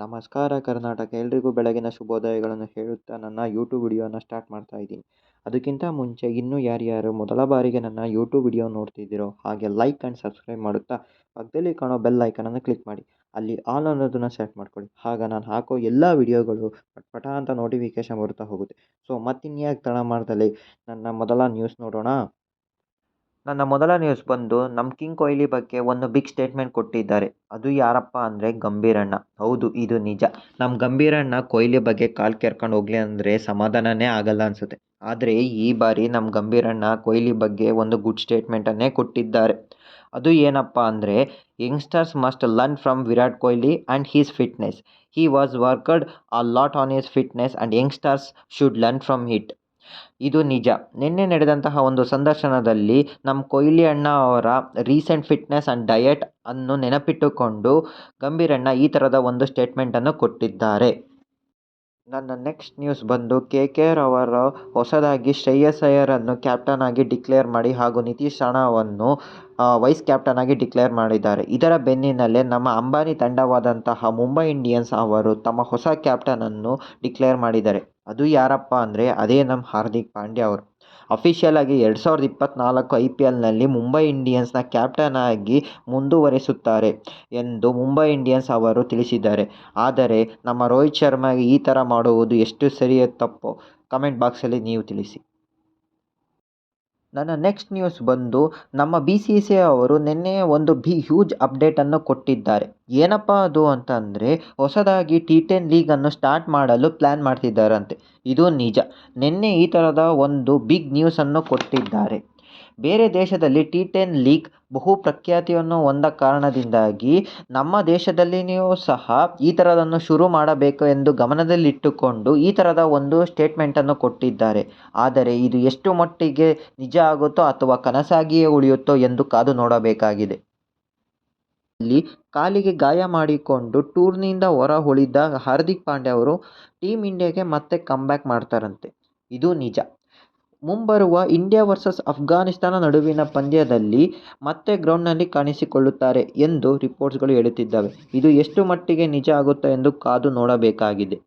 ನಮಸ್ಕಾರ ಕರ್ನಾಟಕ, ಎಲ್ರಿಗೂ ಬೆಳಗಿನ ಶುಭೋದಯಗಳನ್ನು ಹೇಳುತ್ತಾ ನನ್ನ ಯೂಟ್ಯೂಬ್ ವಿಡಿಯೋನ ಸ್ಟಾರ್ಟ್ ಮಾಡ್ತಾ ಇದ್ದೀನಿ. ಅದಕ್ಕಿಂತ ಮುಂಚೆ ಇನ್ನೂ ಯಾರ್ಯಾರು ಮೊದಲ ಬಾರಿಗೆ ನನ್ನ ಯೂಟ್ಯೂಬ್ ವಿಡಿಯೋ ನೋಡ್ತಿದ್ದೀರೋ ಹಾಗೆ ಲೈಕ್ ಆ್ಯಂಡ್ ಸಬ್ಸ್ಕ್ರೈಬ್ ಮಾಡುತ್ತಾ ಪಕ್ಕದಲ್ಲಿ ಕಾಣೋ ಬೆಲ್ ಐಕನನ್ನು ಕ್ಲಿಕ್ ಮಾಡಿ, ಅಲ್ಲಿ ಆಲ್ ಅನ್ನೋದನ್ನು ಸೆಟ್ ಮಾಡ್ಕೊಳ್ಳಿ. ಆಗ ನಾನು ಹಾಕೋ ಎಲ್ಲ ವಿಡಿಯೋಗಳು ಪಟ ಅಂತ ನೋಟಿಫಿಕೇಶನ್ ಬರ್ತಾ ಹೋಗುತ್ತೆ. ಸೊ ಮತ್ತಿನ್ಯಾಕೆ ತಡ ಮಾಡ್ದಲ್ಲಿ ನನ್ನ ಮೊದಲ ನ್ಯೂಸ್ ನೋಡೋಣ. ನನ್ನ ಮೊದಲ ನ್ಯೂಸ್ ಬಂದು ನಮ್ಮ ಕಿಂಗ್ ಕೊಹ್ಲಿ ಬಗ್ಗೆ ಒಂದು ಬಿಗ್ ಸ್ಟೇಟ್ಮೆಂಟ್ ಕೊಟ್ಟಿದ್ದಾರೆ. ಅದು ಯಾರಪ್ಪ ಅಂದರೆ ಗಂಭೀರಣ್ಣ. ಹೌದು, ಇದು ನಿಜ. ನಮ್ಮ ಗಂಭೀರಣ್ಣ ಕೊಹ್ಲಿ ಬಗ್ಗೆ ಕಾಲು ಕೆರ್ಕೊಂಡು ಹೋಗಲಿ ಅಂದರೆ ಸಮಾಧಾನನೇ ಆಗಲ್ಲ ಅನಿಸುತ್ತೆ. ಆದರೆ ಈ ಬಾರಿ ನಮ್ಮ ಗಂಭೀರಣ್ಣ ಕೊಹ್ಲಿ ಬಗ್ಗೆ ಒಂದು ಗುಡ್ ಸ್ಟೇಟ್ಮೆಂಟನ್ನೇ ಕೊಟ್ಟಿದ್ದಾರೆ. ಅದು ಏನಪ್ಪ ಅಂದರೆ, youngsters must learn from Virat Kohli and his fitness. He was worked a lot on his fitness and youngsters should learn from it. ಇದು ನಿಜ. ನಿನ್ನೆ ನಡೆದಂತಹ ಒಂದು ಸಂದರ್ಶನದಲ್ಲಿ ನಮ್ಮ ಕೊಹ್ಲಿ ಅಣ್ಣ ಅವರ ರೀಸೆಂಟ್ ಫಿಟ್ನೆಸ್ ಆ್ಯಂಡ್ ಡಯಟ್ ಅನ್ನು ನೆನಪಿಟ್ಟುಕೊಂಡು ಗಂಭೀರಣ್ಣ ಈ ಥರದ ಒಂದು ಸ್ಟೇಟ್ಮೆಂಟನ್ನು ಕೊಟ್ಟಿದ್ದಾರೆ. ನನ್ನ ನೆಕ್ಸ್ಟ್ ನ್ಯೂಸ್ ಬಂದು KKR ಅವರು ಹೊಸದಾಗಿ ಶ್ರೇಯಸ್ ಅಯ್ಯರನ್ನು ಕ್ಯಾಪ್ಟನ್ ಆಗಿ ಡಿಕ್ಲೇರ್ ಮಾಡಿ ಹಾಗೂ ನಿತೀಶ್ ರಾಣಾವನ್ನು ವೈಸ್ ಕ್ಯಾಪ್ಟನ್ ಆಗಿ ಡಿಕ್ಲೇರ್ ಮಾಡಿದ್ದಾರೆ. ಇದರ ಬೆನ್ನಿನಲ್ಲೇ ನಮ್ಮ ಅಂಬಾನಿ ತಂಡವಾದಂತಹ ಮುಂಬೈ ಇಂಡಿಯನ್ಸ್ ಅವರು ತಮ್ಮ ಹೊಸ ಕ್ಯಾಪ್ಟನನ್ನು ಡಿಕ್ಲೇರ್ ಮಾಡಿದ್ದಾರೆ. ಅದು ಯಾರಪ್ಪ ಅಂದರೆ ಅದೇ ನಮ್ಮ ಹಾರ್ದಿಕ್ ಪಾಂಡ್ಯ ಅವರು. ಅಫಿಷಿಯಲ್ ಆಗಿ 2024 IPLನಲ್ಲಿ ಮುಂಬೈ ಇಂಡಿಯನ್ಸ್ನ ಕ್ಯಾಪ್ಟನ್ ಆಗಿ ಮುಂದುವರಿಸುತ್ತಾರೆ ಎಂದು ಮುಂಬೈ ಇಂಡಿಯನ್ಸ್ ಅವರು ತಿಳಿಸಿದ್ದಾರೆ. ಆದರೆ ನಮ್ಮ ರೋಹಿತ್ ಶರ್ಮಾಗೆ ಈ ಥರ ಮಾಡುವುದು ಎಷ್ಟು ಸರಿಯೋ ತಪ್ಪೋ ಕಮೆಂಟ್ ಬಾಕ್ಸಲ್ಲಿ ನೀವು ತಿಳಿಸಿ. ನನ್ನ ನೆಕ್ಸ್ಟ್ ನ್ಯೂಸ್ ಬಂದು ನಮ್ಮ BCCI ಅವರು ನಿನ್ನೆ ಒಂದು ಹ್ಯೂಜ್ ಅಪ್ಡೇಟನ್ನು ಕೊಟ್ಟಿದ್ದಾರೆ. ಏನಪ್ಪ ಅದು ಅಂತಂದರೆ, ಹೊಸದಾಗಿ T10 ಲೀಗನ್ನು ಸ್ಟಾರ್ಟ್ ಮಾಡಲು ಪ್ಲ್ಯಾನ್ ಮಾಡ್ತಿದ್ದಾರಂತೆ. ಇದು ನಿಜ. ನಿನ್ನೆ ಈ ಥರದ ಒಂದು ಬಿಗ್ ನ್ಯೂಸನ್ನು ಕೊಟ್ಟಿದ್ದಾರೆ. ಬೇರೆ ದೇಶದಲ್ಲಿ T10 ಲೀಗ್ ಬಹು ಪ್ರಖ್ಯಾತಿಯನ್ನು ಹೊಂದ ಕಾರಣದಿಂದಾಗಿ ನಮ್ಮ ದೇಶದಲ್ಲಿಯೂ ಸಹ ಈ ಥರದನ್ನು ಶುರು ಮಾಡಬೇಕು ಎಂದು ಗಮನದಲ್ಲಿಟ್ಟುಕೊಂಡು ಈ ಥರದ ಒಂದು ಸ್ಟೇಟ್ಮೆಂಟನ್ನು ಕೊಟ್ಟಿದ್ದಾರೆ. ಆದರೆ ಇದು ಎಷ್ಟು ಮಟ್ಟಿಗೆ ನಿಜ ಆಗುತ್ತೋ ಅಥವಾ ಕನಸಾಗಿಯೇ ಉಳಿಯುತ್ತೋ ಎಂದು ಕಾದು ನೋಡಬೇಕಾಗಿದೆ. ಅಲ್ಲಿ ಕಾಲಿಗೆ ಗಾಯ ಮಾಡಿಕೊಂಡು ಟೂರ್ನಿಯಿಂದ ಹೊರ ಉಳಿದ ಹಾರ್ದಿಕ್ ಪಾಂಡ್ಯ ಅವರು ಟೀಮ್ ಇಂಡಿಯಾಗೆ ಮತ್ತೆ ಕಮ್ಬ್ಯಾಕ್ ಮಾಡ್ತಾರಂತೆ. ಇದು ನಿಜ. ಮುಂಬರುವ ಇಂಡಿಯಾ ವರ್ಸಸ್ ಅಫ್ಘಾನಿಸ್ತಾನ ನಡುವಿನ ಪಂದ್ಯದಲ್ಲಿ ಮತ್ತೆ ಗ್ರೌಂಡ್ನಲ್ಲಿ ಕಾಣಿಸಿಕೊಳ್ಳುತ್ತಾರೆ ಎಂದು ರಿಪೋರ್ಟ್ಸ್ಗಳು ಹೇಳುತ್ತಿದ್ದಾವೆ. ಇದು ಎಷ್ಟು ಮಟ್ಟಿಗೆ ನಿಜ ಆಗುತ್ತೋ ಎಂದು ಕಾದು ನೋಡಬೇಕಾಗಿದೆ.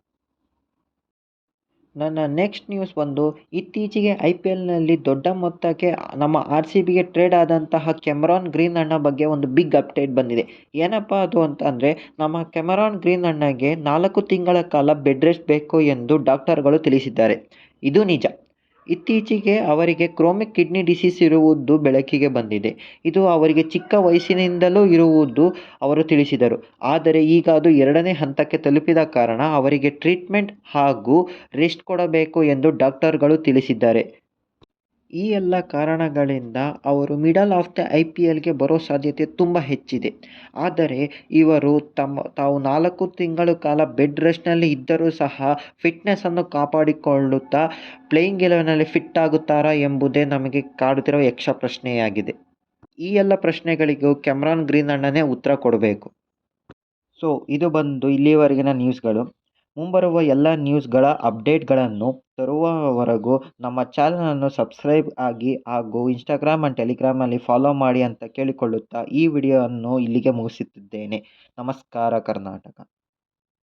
ನನ್ನ ನೆಕ್ಸ್ಟ್ ನ್ಯೂಸ್ ಬಂದು ಇತ್ತೀಚೆಗೆ IPLನಲ್ಲಿ ದೊಡ್ಡ ಮೊತ್ತಕ್ಕೆ ನಮ್ಮ RCBಗೆ ಟ್ರೇಡ್ ಆದಂತಹ ಕೆಮರಾನ್ ಗ್ರೀನ್ ಅಣ್ಣ ಬಗ್ಗೆ ಒಂದು ಬಿಗ್ ಅಪ್ಡೇಟ್ ಬಂದಿದೆ. ಏನಪ್ಪ ಅದು ಅಂತಂದರೆ, ನಮ್ಮ ಕೆಮರಾನ್ ಗ್ರೀನ್ ಅಣ್ಣಗೆ 4 ತಿಂಗಳ ಕಾಲ ಬೆಡ್ ರೆಸ್ಟ್ ಬೇಕು ಎಂದು ಡಾಕ್ಟರ್ಗಳು ತಿಳಿಸಿದ್ದಾರೆ. ಇದು ನಿಜ. ಇತ್ತೀಚೆಗೆ ಅವರಿಗೆ ಕ್ರೋನಿಕ್ ಕಿಡ್ನಿ ಡಿಸೀಸ್ ಇರುವುದು ಬೆಳಕಿಗೆ ಬಂದಿದೆ. ಇದು ಅವರಿಗೆ ಚಿಕ್ಕ ವಯಸ್ಸಿನಿಂದಲೂ ಇರುವುದು ಅವರು ತಿಳಿಸಿದರು. ಆದರೆ ಈಗ ಅದು 2ನೇ ಹಂತಕ್ಕೆ ತಲುಪಿದ ಕಾರಣ ಅವರಿಗೆ ಟ್ರೀಟ್ಮೆಂಟ್ ಹಾಗೂ ರೆಸ್ಟ್ ಕೊಡಬೇಕು ಎಂದು ಡಾಕ್ಟರ್ಗಳು ತಿಳಿಸಿದ್ದಾರೆ. ಈ ಎಲ್ಲ ಕಾರಣಗಳಿಂದ ಅವರು ಮಿಡಲ್ ಆಫ್ ದ IPLಗೆ ಬರೋ ಸಾಧ್ಯತೆ ತುಂಬ ಹೆಚ್ಚಿದೆ. ಆದರೆ ಇವರು ತಾವು 4 ತಿಂಗಳ ಕಾಲ ಬೆಡ್ ರೆಸ್ಟ್ನಲ್ಲಿ ಇದ್ದರೂ ಸಹ ಫಿಟ್ನೆಸ್ಸನ್ನು ಕಾಪಾಡಿಕೊಳ್ಳುತ್ತಾ ಪ್ಲೇಯಿಂಗ್ 11ನಲ್ಲಿ ಫಿಟ್ ಆಗುತ್ತಾರಾ ಎಂಬುದೇ ನಮಗೆ ಕಾಡುತ್ತಿರುವ ಯಕ್ಷ ಪ್ರಶ್ನೆಯಾಗಿದೆ. ಈ ಎಲ್ಲ ಪ್ರಶ್ನೆಗಳಿಗೂ ಕೆಮರಾನ್ ಗ್ರೀನ್ ಅಣ್ಣನೇ ಉತ್ತರ ಕೊಡಬೇಕು. ಸೊ ಇದು ಬಂದು ಇಲ್ಲಿವರೆಗಿನ ನ್ಯೂಸ್ಗಳು. ಮುಂಬರುವ ಎಲ್ಲ ನ್ಯೂಸ್ಗಳ ಅಪ್ಡೇಟ್ಗಳನ್ನು ತರುವವರೆಗೂ ನಮ್ಮ ಚಾನಲನ್ನು ಸಬ್ಸ್ಕ್ರೈಬ್ ಆಗಿ ಹಾಗೂ ಇನ್ಸ್ಟಾಗ್ರಾಮ್ ಆ್ಯಂಡ್ ಟೆಲಿಗ್ರಾಮಲ್ಲಿ ಫಾಲೋ ಮಾಡಿ ಅಂತ ಕೇಳಿಕೊಳ್ಳುತ್ತಾ ಈ ವಿಡಿಯೋವನ್ನು ಇಲ್ಲಿಗೆ ಮುಗಿಸುತ್ತಿದ್ದೇನೆ. ನಮಸ್ಕಾರ ಕರ್ನಾಟಕ.